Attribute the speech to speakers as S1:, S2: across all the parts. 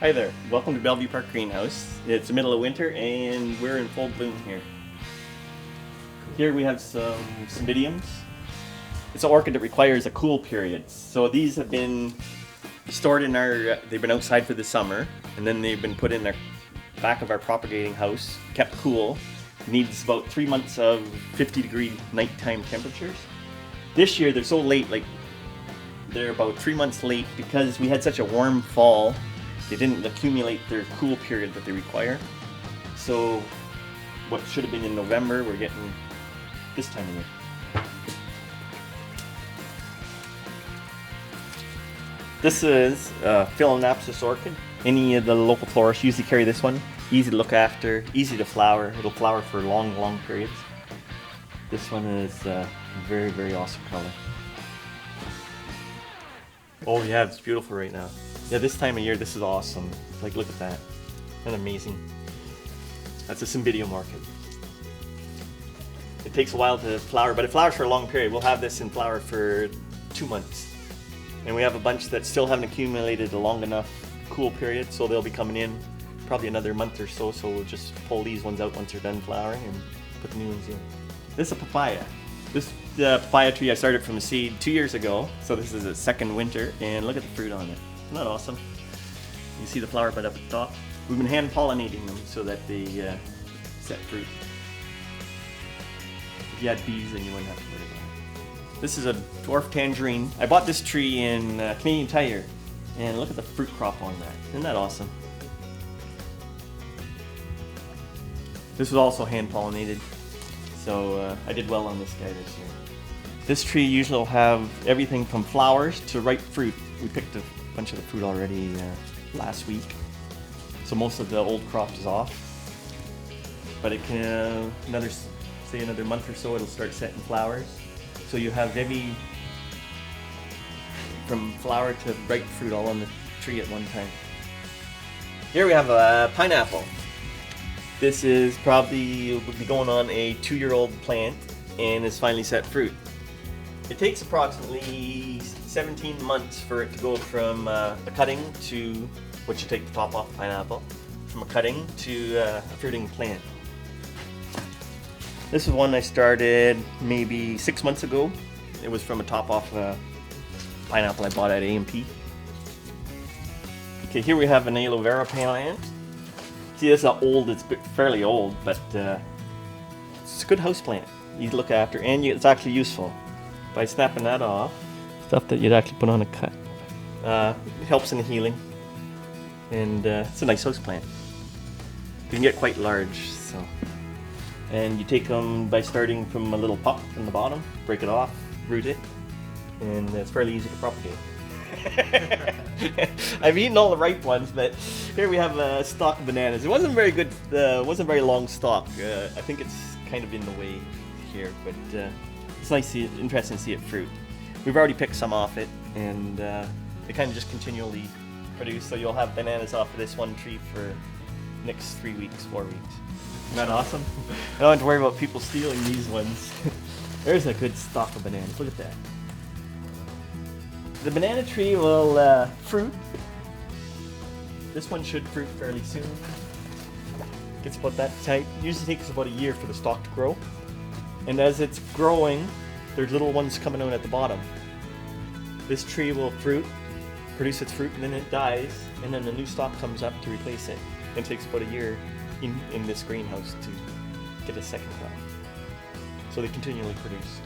S1: Hi there, welcome to Bellevue Park Greenhouse. It's the middle of winter and we're in full bloom here. Here we have some cymbidiums. It's an orchid that requires a cool period. So these have been stored in they've been outside for the summer and then they've been put in the back of our propagating house, kept cool. Needs about 3 months of 50-degree nighttime temperatures. This year they're so late, like they're about 3 months late because we had such a warm fall. They didn't accumulate their cool period that they require. So what should have been in November, we're getting this time of year. This is Phalaenopsis orchid. Any of the local florists usually carry this one. Easy to look after, easy to flower. It'll flower for long periods. This one is very, very awesome color. Oh yeah, it's beautiful right now. Yeah, this time of year, this is awesome. Like, look at that. That's amazing. That's a cymbidium orchid. It takes a while to flower, but it flowers for a long period. We'll have this in flower for 2 months. And we have a bunch that still haven't accumulated a long enough cool period, so they'll be coming in probably another month or so, so we'll just pull these ones out once they're done flowering and put the new ones in. This is a papaya. This papaya tree I started from a seed 2 years ago, so this is its second winter, and look at the fruit on it. Isn't that awesome? You see the flower bud up at the top? We've been hand pollinating them so that they set fruit. If you had bees, then you wouldn't have to worry about it. This is a dwarf tangerine. I bought this tree in Canadian Tire, and look at the fruit crop on that. Isn't that awesome? This was also hand pollinated, so I did well on this guy this year. This tree usually will have everything from flowers to ripe fruit. We picked a bunch of the fruit already last week, so most of the old crop is off. But it can another month or so, it'll start setting flowers. So you have from flower to ripe fruit all on the tree at one time. Here we have a pineapple. This is probably will be going on a 2-year-old plant and is finally set fruit. It takes approximately 17 months for it to go from a cutting to, which you take the top off the pineapple, from a cutting to a fruiting plant. This is one I started maybe 6 months ago. It was from a top off pineapple I bought at A&P. Okay, here we have an aloe vera plant. See, this is it's fairly old, but it's a good house plant. You look after, and it's actually useful. By snapping that off, stuff that you'd actually put on a cut. It helps in the healing, and it's a nice house plant. You can get quite large, so. And you take them by starting from a little pup from the bottom, break it off, root it, and it's fairly easy to propagate. I've eaten all the ripe ones, but here we have a stalk of bananas. It wasn't very good, wasn't very long stalk. I think it's kind of in the way here, but it's nice, interesting to see it fruit. We've already picked some off it, and they kind of just continually produce, so you'll have bananas off of this one tree for the next 3 weeks, 4 weeks. Isn't that awesome? I don't have to worry about people stealing these ones. There's a good stalk of bananas, look at that. The banana tree will fruit. This one should fruit fairly soon. Gets about that type. It usually takes about a year for the stalk to grow. And as it's growing, there's little ones coming out at the bottom. This tree will produce its fruit, and then it dies, and then a new stalk comes up to replace it. And it takes about a year in this greenhouse to get a second crop. So they continually produce.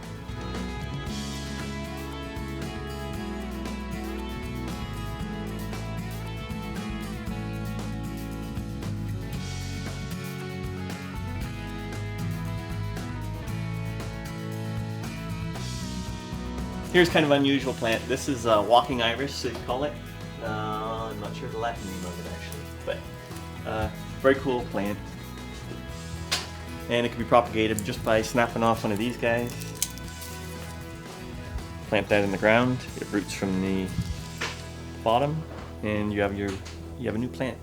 S1: Here's kind of an unusual plant. This is a walking iris, they call it. I'm not sure the Latin name of it actually, but very cool plant. And it can be propagated just by snapping off one of these guys. Plant that in the ground. It roots from the bottom, and you have a new plant.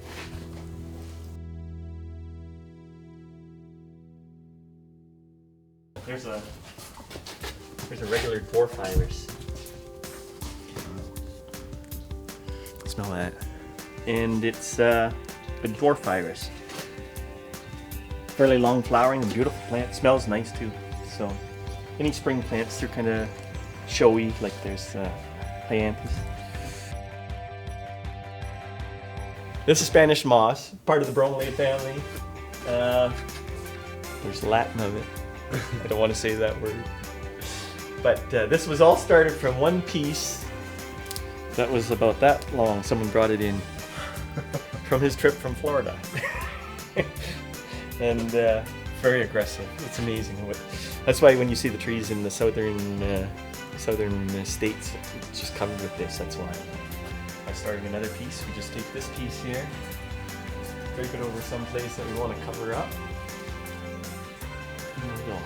S1: There's a regular dwarf iris. Smell that. and it's a dwarf iris. Fairly long flowering, a beautiful plant. Smells nice too. So any spring plants, they're kind of showy, like there's hyanthus. This is Spanish moss, part of the bromelaid family. There's Latin of it. I don't want to say that word. But this was all started from one piece that was about that long. Someone brought it in from his trip from Florida. And very aggressive. It's amazing. That's why when you see the trees in the southern states, it's just covered with this. That's why. By starting another piece, we just take this piece here, drape it over some place that we want to cover up. And there we go.